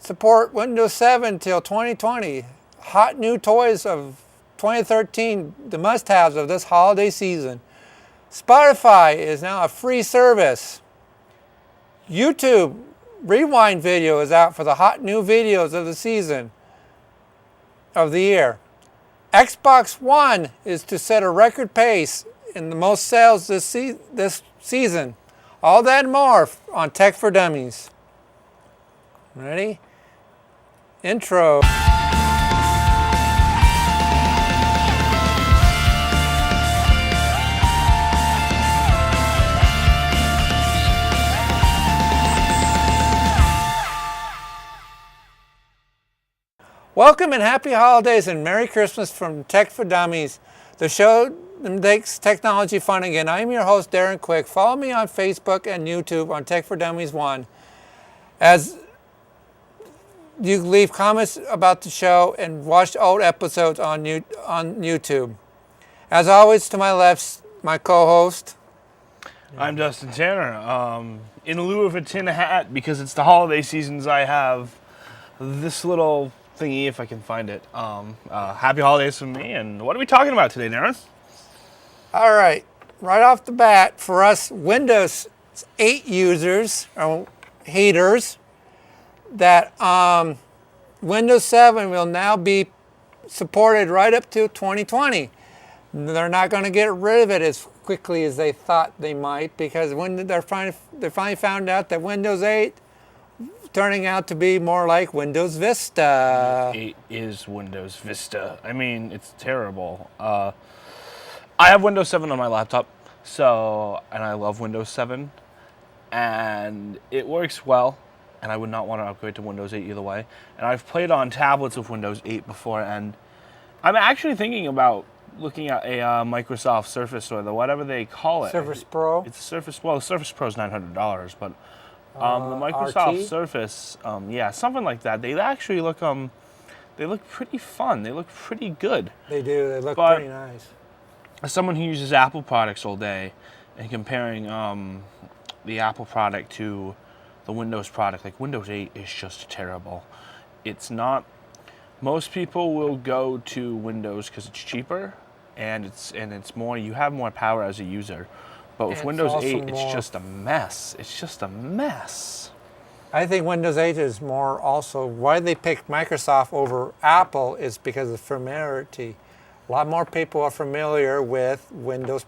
support Windows 7 till 2020. Hot new toys of 2013, the must-haves of this holiday season. Spotify is now a free service. YouTube Rewind video is out for the hot new videos of the season, of the year. Xbox One is to set a record pace in the most sales this season. All that and more on Tech for Dummies. Ready? Intro. Welcome and happy holidays and Merry Christmas from Tech for Dummies, the show that makes technology fun again. I'm your host, Darren Quick. Follow me on Facebook and YouTube on Tech for Dummies 1. As you leave comments about the show and watch old episodes on YouTube. As always, to my left, my co-host. I'm Dustin Tanner. In lieu of a tin hat, because it's the holiday seasons, I have this little thingy, if I can find it. Happy holidays from me, and what are we talking about today, Darren? All right, right off the bat, for us Windows 8 users, or haters, that Windows 7 will now be supported right up to 2020. They're not going to get rid of it as quickly as they thought they might, because when they finally found out that Windows 8 turning out to be more like Windows Vista. 8 is Windows Vista. I mean, it's terrible. I have Windows 7 on my laptop, and I love Windows 7, and it works well, and I would not want to upgrade to Windows 8 either way. And I've played on tablets with Windows 8 before, and I'm actually thinking about looking at a Microsoft Surface, or whatever they call it. Surface Pro? It's a Surface. Well, the Surface Pro is $900, but the Microsoft RT? Surface, yeah, something like that. They actually look, they look pretty fun. They look pretty good. They do. They look pretty nice. As someone who uses Apple products all day, and comparing the Apple product to the Windows product, like Windows 8 is just terrible. It's not. Most people will go to Windows because it's cheaper, and it's more. You have more power as a user. But with Windows 8, it's just a mess. It's just a mess. I think Windows 8 is more also, why they picked Microsoft over Apple is because of familiarity. A lot more people are familiar with Windows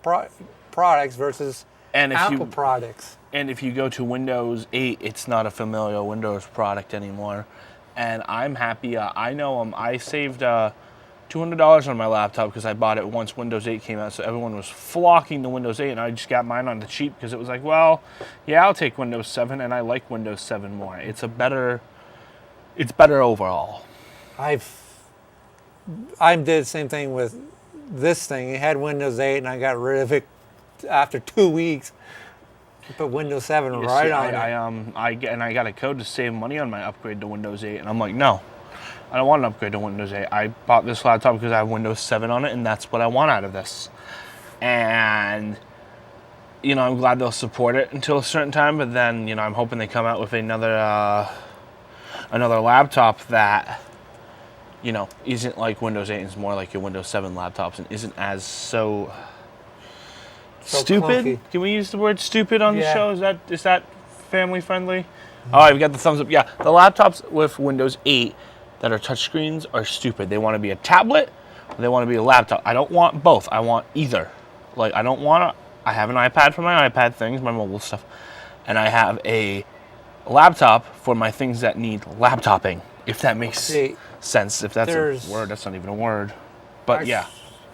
products versus Apple products. And if you go to Windows 8, it's not a familiar Windows product anymore. And I'm happy. I know I saved $200 on my laptop because I bought it once Windows 8 came out, so everyone was flocking to Windows 8, and I just got mine on the cheap because it was like, well, yeah, I'll take Windows 7, and I like Windows 7 more. It's better overall. I did the same thing with this thing. It had Windows 8, and I got rid of it after 2 weeks. I put Windows 7 on it. I got a code to save money on my upgrade to Windows 8, and I'm like, no. I don't want an upgrade to Windows 8. I bought this laptop because I have Windows 7 on it, and that's what I want out of this. And, I'm glad they'll support it until a certain time, but then, I'm hoping they come out with another laptop that, isn't like Windows 8 and is more like your Windows 7 laptops and isn't as so stupid. Clunky. Can we use the word stupid on the show? Is that family friendly? All right, we got the thumbs up. Yeah, the laptops with Windows 8 that are touchscreens are stupid. They want to be a tablet, or they want to be a laptop. I don't want both. I want either. Like, I have an iPad for my iPad things, my mobile stuff, and I have a laptop for my things that need laptopping, if that makes sense. If that's a word, that's not even a word. But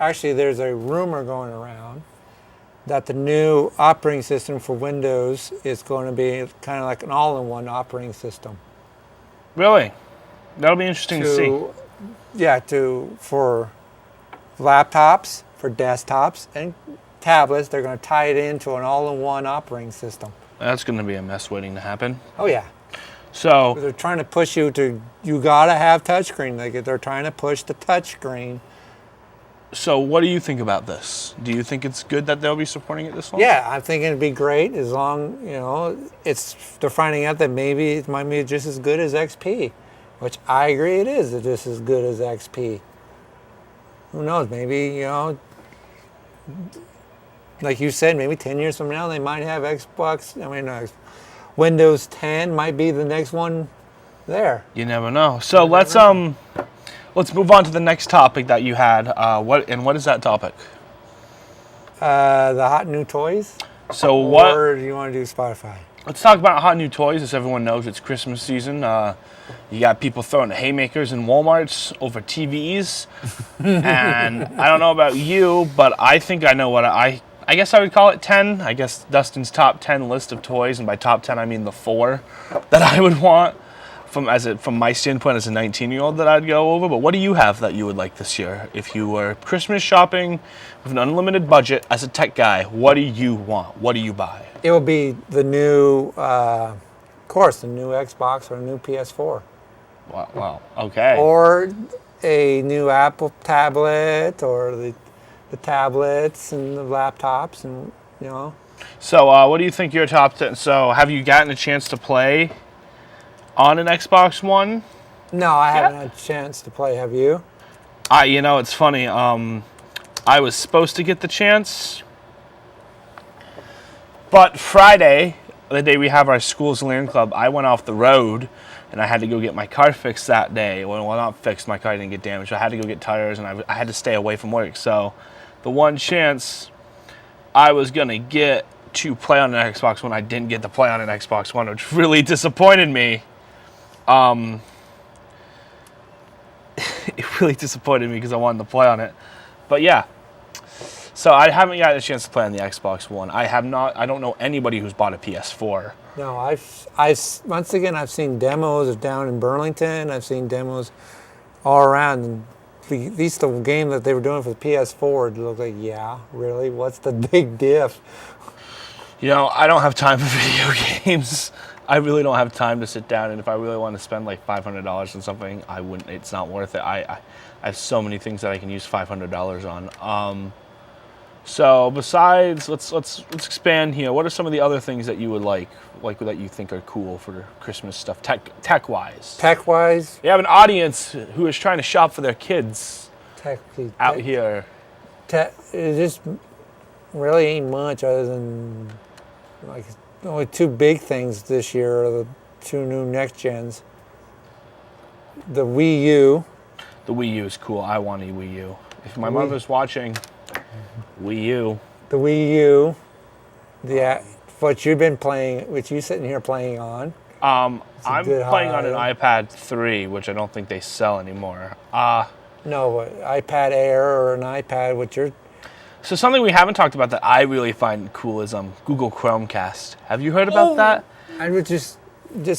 Actually, there's a rumor going around that the new operating system for Windows is going to be kind of like an all-in-one operating system. Really? That'll be interesting to see. Yeah, for laptops, for desktops, and tablets, they're going to tie it into an all-in-one operating system. That's going to be a mess waiting to happen. Oh, yeah. So they're trying to push you got to have touchscreen. They're trying to push the touchscreen. So what do you think about this? Do you think it's good that they'll be supporting it this long? Yeah, I'm thinking it'd be great as long, they're finding out that maybe it might be just as good as XP. which I agree it is just as good as XP. Who knows? Maybe, like you said, maybe 10 years from now they might have Windows 10 might be the next one there. You never know. So let's move on to the next topic that you had. What is that topic? The hot new toys. So or do you want to do Spotify? Let's talk about hot new toys. As everyone knows, it's Christmas season. You got people throwing haymakers in Walmarts over TVs. And I don't know about you, but I think I know what I guess I would call it 10. I guess Dustin's top 10 list of toys, and by top 10 I mean the 4 that I would want from my standpoint as a 19-year-old that I'd go over. But what do you have that you would like this year? If you were Christmas shopping with an unlimited budget as a tech guy, what do you want? What do you buy? It will be the new, of course, the new Xbox or new PS4. Wow. Okay. Or a new Apple tablet, or the tablets and the laptops, and So, what do you think your top 10? So, have you gotten a chance to play on an Xbox One? No, I haven't had a chance to play. Have you? It's funny. I was supposed to get the chance, but Friday, the day we have our school's LAN club, I went off the road and I had to go get my car fixed that day. Well, not fixed, my car didn't get damaged. I had to go get tires, and I had to stay away from work. So the one chance I was going to get to play on an Xbox One, I didn't get to play on an Xbox One, which really disappointed me. It really disappointed me because I wanted to play on it. But yeah. So I haven't gotten a chance to play on the Xbox One. I don't know anybody who's bought a PS4. No, I've once again I've seen demos down in Burlington. I've seen demos all around. And at least the game that they were doing for the PS4, it looked like, yeah, really? What's the big diff? I don't have time for video games. I really don't have time to sit down, and if I really want to spend like $500 on something, I wouldn't. It's not worth it. I have so many things that I can use $500 on. So besides, let's expand here. What are some of the other things that you would like that you think are cool for Christmas stuff, tech wise? Tech wise, we have an audience who is trying to shop for their kids out here. It just really ain't much other than like only 2 big things this year are the 2 new next gens. The Wii U. The Wii U is cool. I want a Wii U. If my mother's watching, Wii U. The Wii U. What you've been playing, which you sitting here playing on. I'm playing on an iPad 3, which I don't think they sell anymore. No, iPad Air or an iPad with your... So something we haven't talked about that I really find cool is Google Chromecast. Have you heard about that? I would just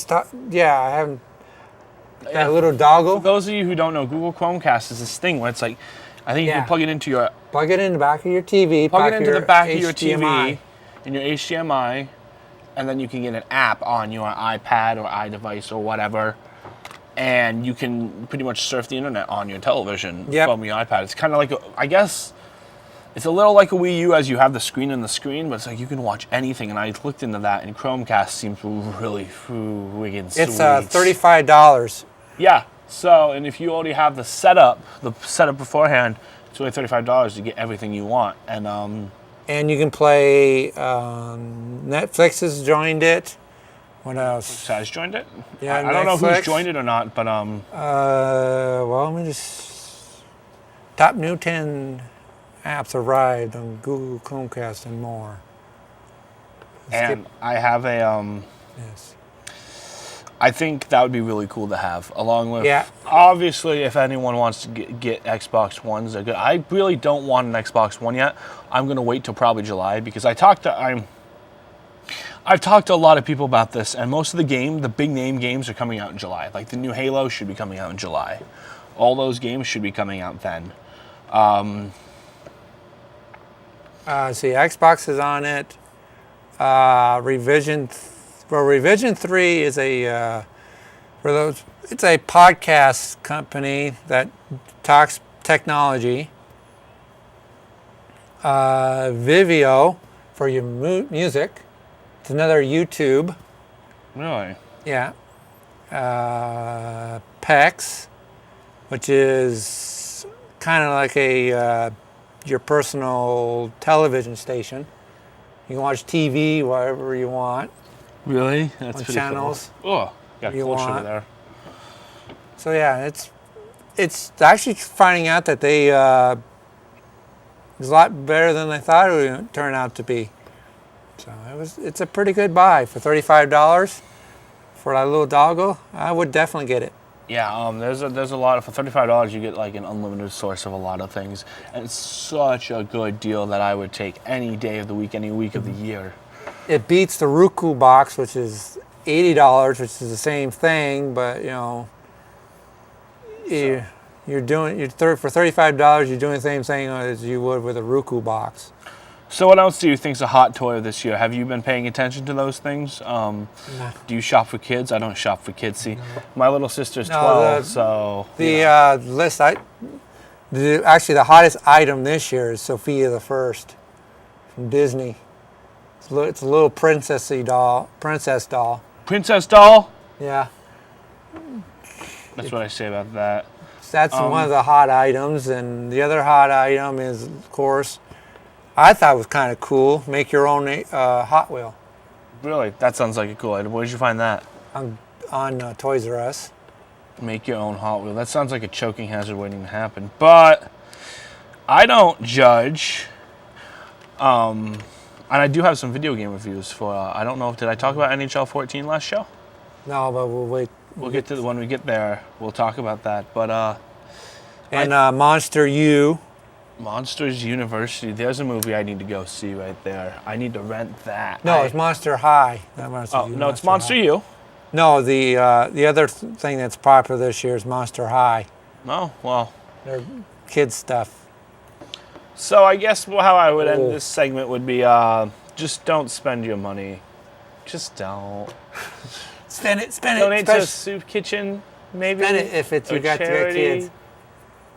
talk, yeah, I haven't. That little dongle. For those of you who don't know, Google Chromecast is this thing where it's like, I think you can plug it into the back of your TV. Plug it into the back of your TV and your HDMI, and then you can get an app on your iPad or iDevice or whatever, and you can pretty much surf the internet on your television from your iPad. It's kind of like, I guess, it's a little like a Wii U as you have the screen in the screen, but it's like you can watch anything, and I looked into that, and Chromecast seems really friggin' sweet. It's $35. Yeah, so, and if you already have the setup beforehand, it's only $35 to get everything you want. And you can play, Netflix has joined it. What else? Has joined it? Yeah, I don't know who's joined it or not, but well, let me just... Top new 10 apps arrived on Google Chromecast and more. I have a... Yes. I think that would be really cool to have, along with, obviously, if anyone wants to get Xbox Ones, they're good. I really don't want an Xbox One yet. I'm going to wait till probably July, because I've talked to a lot of people about this, and most of the big name games are coming out in July. Like the new Halo should be coming out in July. All those games should be coming out then. See, Xbox is on it. Revision 3 is it's a podcast company that talks technology. Vivio for your music. It's another YouTube. Really? Yeah. PEX, which is kind of like your personal television station. You can watch TV wherever you want. Really? That's on pretty channels. Cool. Oh, got you closer want. there. So yeah, it's actually finding out that they it's a lot better than I thought it would turn out to be. So it's a pretty good buy for $35 for that little doggle. I would definitely get it. Yeah, there's a lot for $35 you get like an unlimited source of a lot of things, and it's such a good deal that I would take any day of the week, any week of the year. It beats the Roku box, which is $80, which is the same thing, but you know, for $35 you're doing the same thing as you would with a Roku box. So what else do you think's a hot toy of this year? Have you been paying attention to those things? No. Do you shop for kids? I don't shop for kids. See, my little sister's No, 12, so... The list, actually the hottest item this year is Sophia the First from Disney. It's a little princess doll. Princess doll? Yeah. That's what I say about that. That's one of the hot items, and the other hot item is, of course, I thought was kind of cool, make your own Hot Wheel. Really? That sounds like a cool item. Where did you find that? On Toys R Us. Make your own Hot Wheel. That sounds like a choking hazard waiting to happen. But I don't judge. And I do have some video game reviews for, I don't know, did I talk about NHL 14 last show? No, but we'll wait. We'll get to when we get there. We'll talk about that. But Monster U. Monsters University. There's a movie I need to go see right there. I need to rent that. No, it's Monster High. Not Monster U, no, it's Monster U. No, the other thing that's popular this year is Monster High. Oh, well. They're kids stuff. So I guess how I would end this segment would be just don't spend your money. Just don't. Spend it. Donate to a soup kitchen, maybe. Spend it if it's you got to get kids.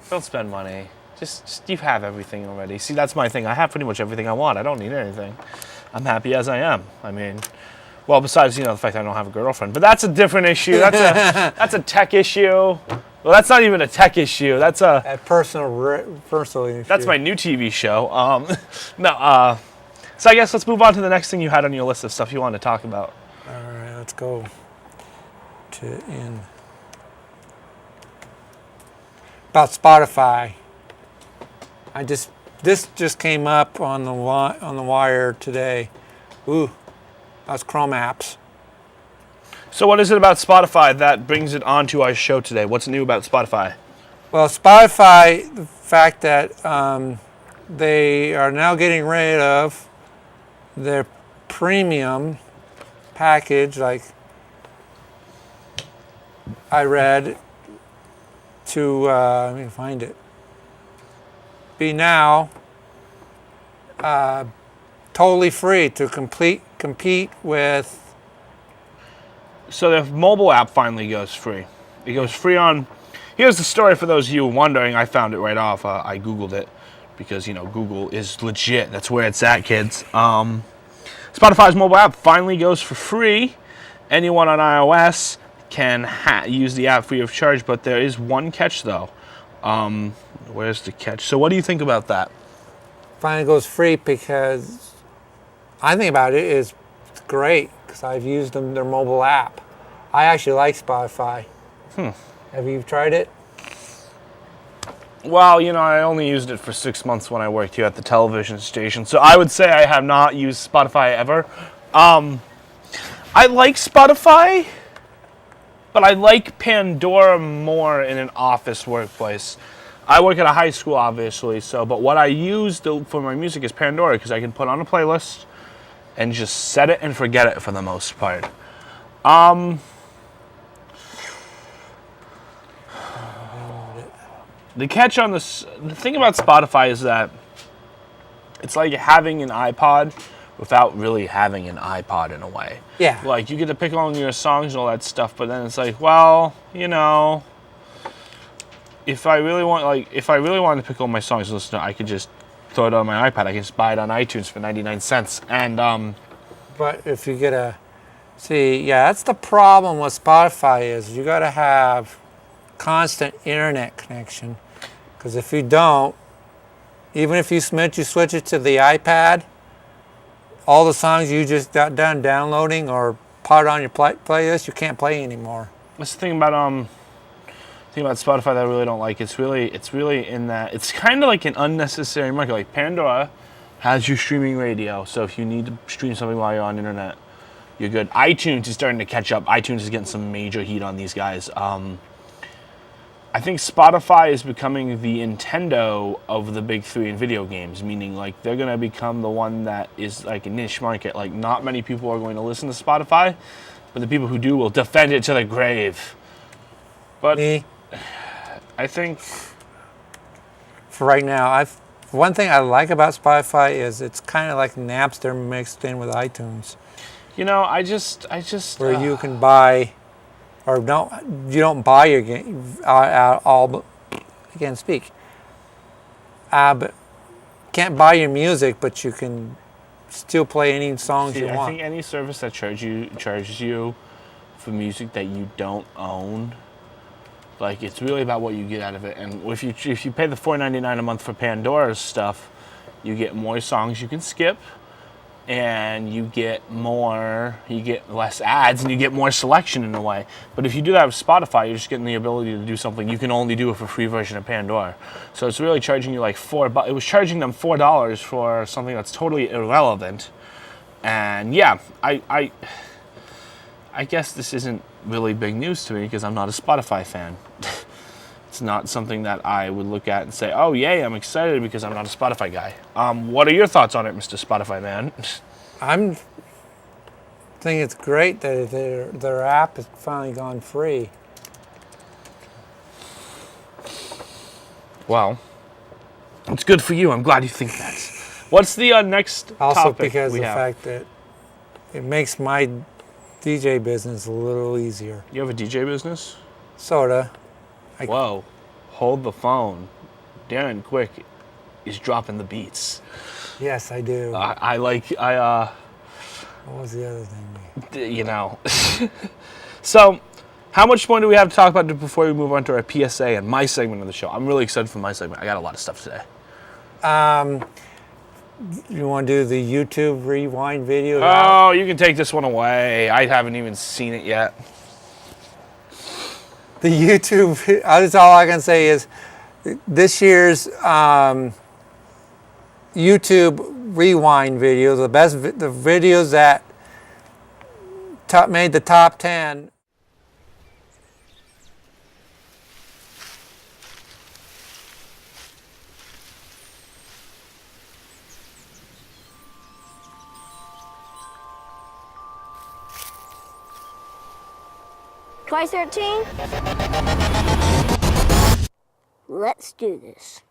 Don't spend money. Just you have everything already. See, that's my thing. I have pretty much everything I want. I don't need anything. I'm happy as I am. I mean, well, besides the fact I don't have a girlfriend, but that's a different issue. That's a tech issue. Well, that's not even a tech issue. That's a personal issue. That's my new TV show. No. So I guess let's move on to the next thing you had on your list of stuff you wanted to talk about. All right, let's go about Spotify. This just came up on the wire today. Ooh, that's Chrome apps. So what is it about Spotify that brings it onto our show today? What's new about Spotify? Well, Spotify, the fact that they are now getting rid of their premium package, like I read, to let me find it. Be now totally free to compete with. So the mobile app finally goes free. It goes free on. Here's the story for those of you wondering. I found it right off. I Googled it because Google is legit. That's where it's at, kids. Spotify's mobile app finally goes for free. Anyone on iOS can use the app free of charge, but there is one catch though. Where's the catch? So what do you think about that? Finally goes free because I think about it is great because I've used their mobile app. I actually like Spotify. Have you tried it? Well, I only used it for 6 months when I worked here at the television station, so I would say I have not used Spotify ever. I like Spotify, but I like Pandora more in an office workplace. I work at a high school, obviously, but what I use for my music is Pandora because I can put on a playlist and just set it and forget it for the most part. The catch on this, the thing about Spotify is that it's like having an iPod without really having an iPod in a way. Yeah. Like you get to pick on your songs and all that stuff, but then it's like, well, if I really wanted to pick all my songs to listen to, I could just throw it on my iPad. I can just buy it on iTunes for 99 cents. And but if you get that's the problem with Spotify is you got to have constant internet connection. Because if you don't, even if you switch it to the iPad, all the songs you just got done downloading or put on your playlist, you can't play anymore. That's the thing about Spotify that I really don't like. It's really in that it's kind of like an unnecessary market. Like Pandora has your streaming radio, so if you need to stream something while you're on the internet, you're good. iTunes is starting to catch up. iTunes is getting some major heat on these guys. I think Spotify is becoming the Nintendo of the big three in video games, meaning like they're going to become the one that is like a niche market. Like not many people are going to listen to Spotify, but the people who do will defend it to the grave. But Me, I think for right now, one thing I like about Spotify is it's kind of like Napster mixed in with iTunes. You know, I just where you can buy, or you don't buy your game all. I can't speak. But can't buy your music, but you can still play any songs you want. I think any service that charges you for music that you don't own, like it's really about what you get out of it. And if you pay the $4.99 a month for Pandora's stuff, you get more songs you can skip. And you get less ads, and you get more selection in a way. But if you do that with Spotify, you're just getting the ability to do something you can only do with a free version of Pandora. So it's really charging you like $4. It was charging them $4 for something that's totally irrelevant. And yeah, I guess this isn't really big news to me because I'm not a Spotify fan. It's not something that I would look at and say, oh, yay, I'm excited because I'm not a Spotify guy. What are your thoughts on it, Mr. Spotify man? I think it's great that their app has finally gone free. Well, it's good for you. I'm glad you think that. What's the next also topic because we the have? Fact that it makes my DJ business a little easier. You have a DJ business? Sorta. Whoa. Hold the phone. Darren Quick is dropping the beats. Yes, I do. What was the other thing? You know. So, how much more do we have to talk about before we move on to our PSA and my segment of the show? I'm really excited for my segment. I got a lot of stuff today. You want to do the YouTube rewind video? Oh, you can take this one away. I haven't even seen it yet. The YouTube, that's all I can say is this year's YouTube rewind videos, the videos that made the top 10. Twice 13? Let's do this.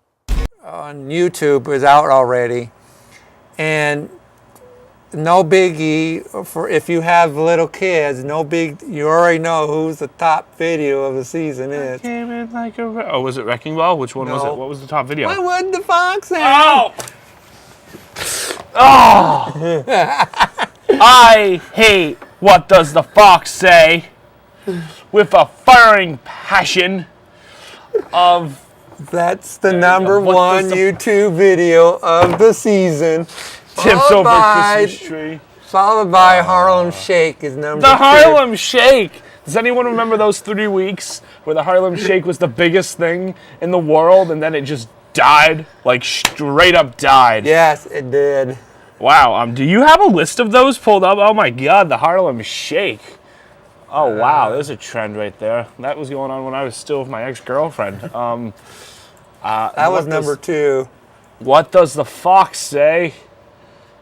On YouTube is out already, and no biggie for if you have little kids. No big, you already know who's the top video of the season is. Came in like a was it Wrecking Ball? Which one was it? What was the top video? What would the fox have? Oh! I hate What Does the Fox Say with a firing passion of. That's the number one YouTube video of the season. Tips over Christmas tree. Followed by Harlem Shake is number two. The Harlem Shake! Does anyone remember those 3 weeks where the Harlem Shake was the biggest thing in the world and then it just died? Like straight up died. Yes, it did. Wow. Do you have a list of those pulled up? Oh my God, the Harlem Shake. Oh wow, there's a trend right there. That was going on when I was still with my ex-girlfriend. That was number 2. What does the fox say?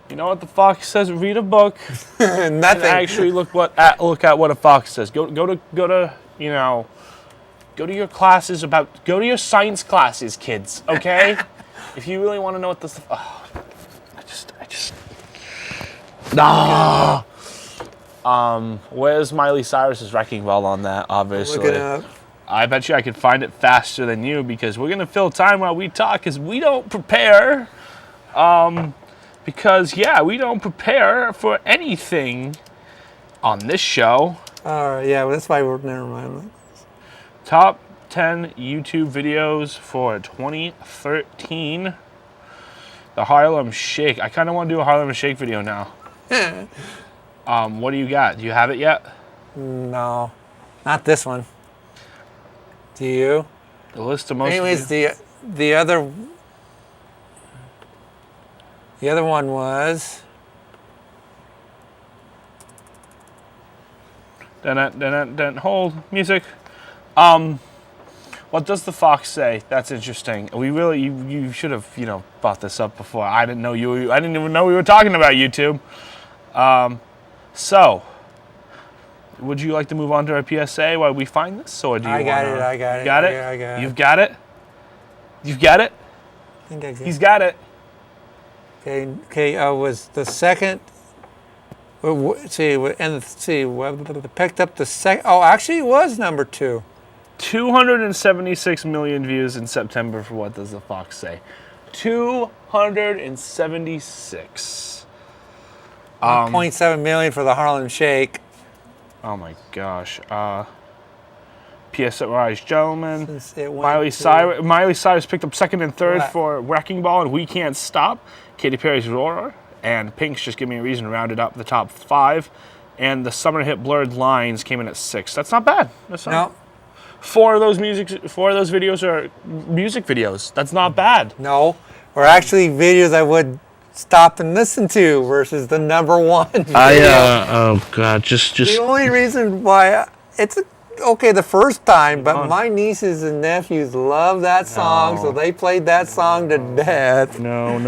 You know what the fox says? Read a book. Nothing. And actually look at what a fox says. Go to your classes go to your science classes, kids. Okay. If you really want to know what this. Oh, I just. Nah. Where's Miley Cyrus's Wrecking Ball on that? Obviously. Look it up. I bet you I could find it faster than you because we're gonna fill time while we talk because we don't prepare. Because we don't prepare for anything on this show. All right, yeah, well, that's why we're never mind. Top 10 YouTube videos for 2013. The Harlem Shake. I kind of want to do a Harlem Shake video now. What do you got? Do you have it yet? No, not this one. Do you? The list of most. Anyways, the other one was. Hold music. What does the fox say? That's interesting. We really, you should have, brought this up before. I didn't even know we were talking about YouTube. So, would you like to move on to our PSA while we find this, or do you? I got it. Got it. Yeah, I got it. You've got it. You've got it. I think I got it. He's got it. Okay. Was the second. Picked up the second. Oh, actually, it was number 2. 276 million views in September for What Does the Fox Say? 276. 1.7 million for the Harlem Shake. Oh my gosh. PSA Rise Gentlemen. Miley Cyrus picked up second and third What? for Wrecking Ball and We Can't Stop. Katy Perry's Roar. And Pink's Just Give Me a Reason rounded up the top 5. And the summer hit Blurred Lines came in at 6. That's not bad. That's not. No. 4 of those videos are music videos. That's not bad. No. Or actually videos I would stop and listen to versus the number 1 video. Oh God, just. The only reason why it's okay the first time, but my nieces and nephews love that song, so they played that song to death. No.